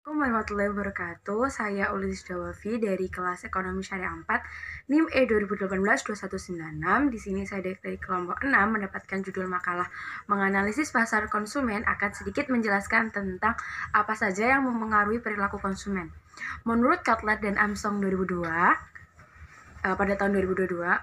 Assalamualaikum warahmatullahi wabarakatuh. Saya Ulis Dawafi dari kelas Ekonomi Syariah 4, NIM E 2018-2196. Di sini saya dari kelompok 6 mendapatkan judul makalah menganalisis pasar konsumen, akan sedikit menjelaskan tentang apa saja yang mempengaruhi perilaku konsumen. Menurut Kotler dan Armstrong 2002, pada tahun 2002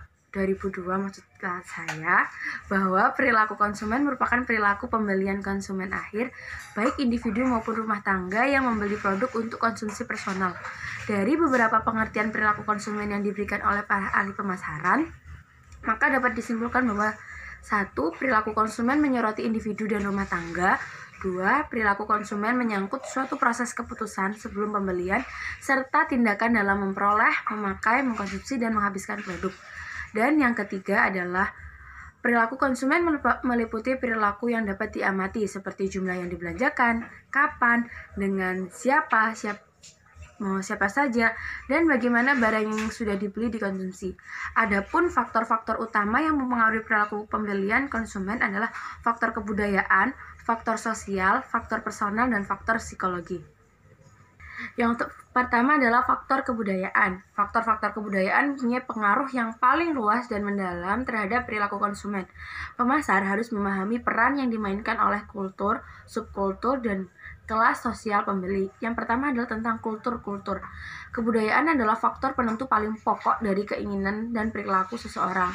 maksud saya, bahwa perilaku konsumen merupakan perilaku pembelian konsumen akhir, baik individu maupun rumah tangga yang membeli produk untuk konsumsi personal. Dari beberapa pengertian perilaku konsumen yang diberikan oleh para ahli pemasaran, maka dapat disimpulkan bahwa 1. Perilaku konsumen menyoroti individu dan rumah tangga. 2. Perilaku konsumen menyangkut suatu proses keputusan sebelum pembelian, serta tindakan dalam memperoleh, memakai, mengkonsumsi, dan menghabiskan produk. Dan yang ketiga adalah perilaku konsumen meliputi perilaku yang dapat diamati, seperti jumlah yang dibelanjakan, kapan, dengan siapa saja, dan bagaimana barang yang sudah dibeli dikonsumsi. Adapun faktor-faktor utama yang mempengaruhi perilaku pembelian konsumen adalah faktor kebudayaan, faktor sosial, faktor personal, dan faktor psikologi. Yang pertama adalah faktor kebudayaan. Faktor-faktor kebudayaan punya pengaruh yang paling luas dan mendalam terhadap perilaku konsumen. Pemasar harus memahami peran yang dimainkan oleh kultur, subkultur, dan kelas sosial pembeli. Yang pertama adalah tentang kultur-kultur. Kebudayaan adalah faktor penentu paling pokok dari keinginan dan perilaku seseorang.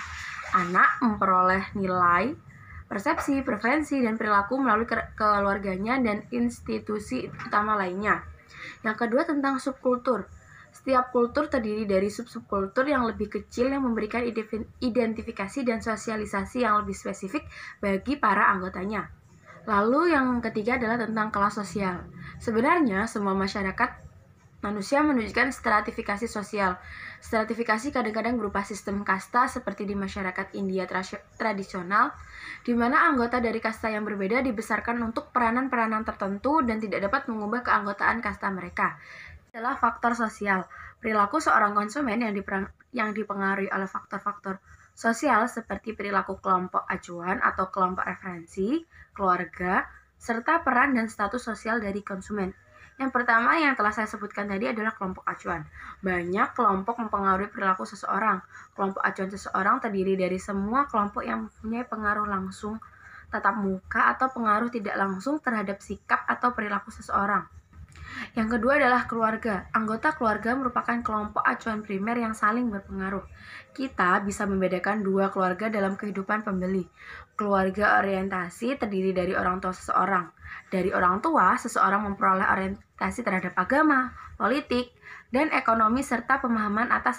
Anak memperoleh nilai, persepsi, preferensi, dan perilaku melalui keluarganya dan institusi utama lainnya. Yang kedua tentang subkultur. Setiap kultur terdiri dari sub-subkultur yang lebih kecil yang memberikan identifikasi dan sosialisasi yang lebih spesifik bagi para anggotanya. Lalu yang ketiga adalah tentang kelas sosial. Sebenarnya semua masyarakat manusia menunjukkan stratifikasi sosial. Stratifikasi kadang-kadang berupa sistem kasta seperti di masyarakat India tradisional, di mana anggota dari kasta yang berbeda dibesarkan untuk peranan-peranan tertentu dan tidak dapat mengubah keanggotaan kasta mereka. Adalah faktor sosial. Perilaku seorang konsumen yang dipengaruhi oleh faktor-faktor sosial seperti perilaku kelompok acuan atau kelompok referensi, keluarga, serta peran dan status sosial dari konsumen. Yang pertama yang telah saya sebutkan tadi adalah kelompok acuan. Banyak kelompok mempengaruhi perilaku seseorang. Kelompok acuan seseorang terdiri dari semua kelompok yang mempunyai pengaruh langsung tatap muka atau pengaruh tidak langsung terhadap sikap atau perilaku seseorang. Yang kedua adalah keluarga. Anggota keluarga merupakan kelompok acuan primer yang saling berpengaruh. Kita bisa membedakan dua keluarga dalam kehidupan pembeli. Keluarga orientasi terdiri dari orang tua seseorang. Dari orang tua, seseorang memperoleh orientasi terhadap agama, politik, dan ekonomi serta pemahaman atas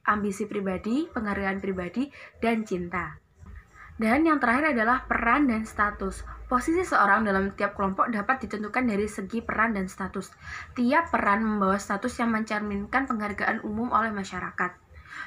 ambisi pribadi, penghargaan pribadi, dan cinta. Dan yang terakhir adalah peran dan status. Posisi seorang dalam tiap kelompok dapat ditentukan dari segi peran dan status. Tiap peran membawa status yang mencerminkan penghargaan umum oleh masyarakat.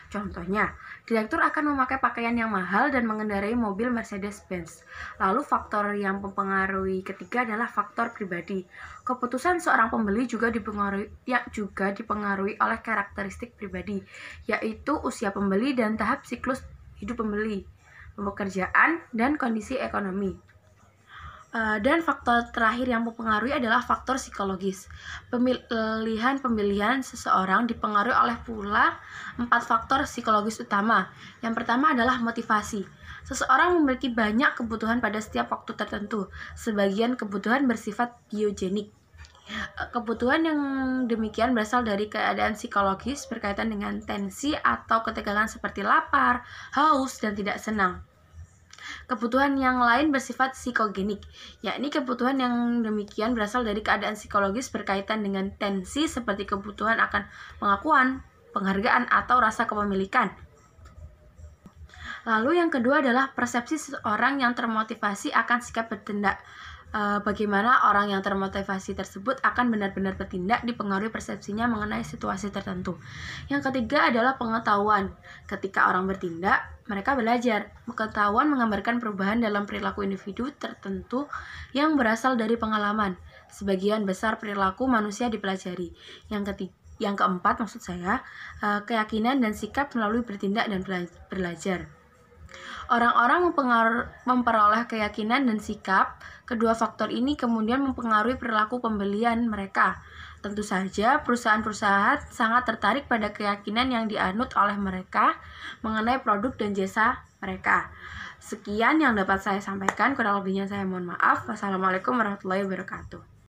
Contohnya, direktur akan memakai pakaian yang mahal dan mengendarai mobil Mercedes-Benz. Lalu faktor yang mempengaruhi ketiga adalah faktor pribadi. Keputusan seorang pembeli juga dipengaruhi oleh karakteristik pribadi, yaitu usia pembeli dan tahap siklus hidup pembeli, pekerjaan, dan kondisi ekonomi. Dan faktor terakhir yang mempengaruhi adalah faktor psikologis. Pemilihan seseorang dipengaruhi oleh pula 4 faktor psikologis utama. Yang pertama adalah motivasi. Seseorang memiliki banyak kebutuhan pada setiap waktu tertentu. Sebagian kebutuhan bersifat biogenik. Kebutuhan yang demikian berasal dari keadaan psikologis berkaitan dengan tensi atau ketegangan seperti lapar, haus, dan tidak senang. Kebutuhan yang lain bersifat psikogenik, yakni kebutuhan yang demikian berasal dari keadaan psikologis berkaitan dengan tensi seperti kebutuhan akan pengakuan, penghargaan, atau rasa kepemilikan. Lalu yang kedua adalah persepsi seseorang yang termotivasi akan sikap bertindak. Bagaimana orang yang termotivasi tersebut akan benar-benar bertindak dipengaruhi persepsinya mengenai situasi tertentu. Yang ketiga adalah pengetahuan. Ketika orang bertindak, mereka belajar. Pengetahuan menggambarkan perubahan dalam perilaku individu tertentu yang berasal dari pengalaman. Sebagian besar perilaku manusia dipelajari. Yang keempat, keyakinan dan sikap melalui bertindak dan belajar. Orang-orang memperoleh keyakinan dan sikap. Kedua faktor ini kemudian mempengaruhi perilaku pembelian mereka. Tentu saja, perusahaan-perusahaan sangat tertarik pada keyakinan yang dianut oleh mereka mengenai produk dan jasa mereka. Sekian yang dapat saya sampaikan, kurang lebihnya saya mohon maaf. Wassalamualaikum warahmatullahi wabarakatuh.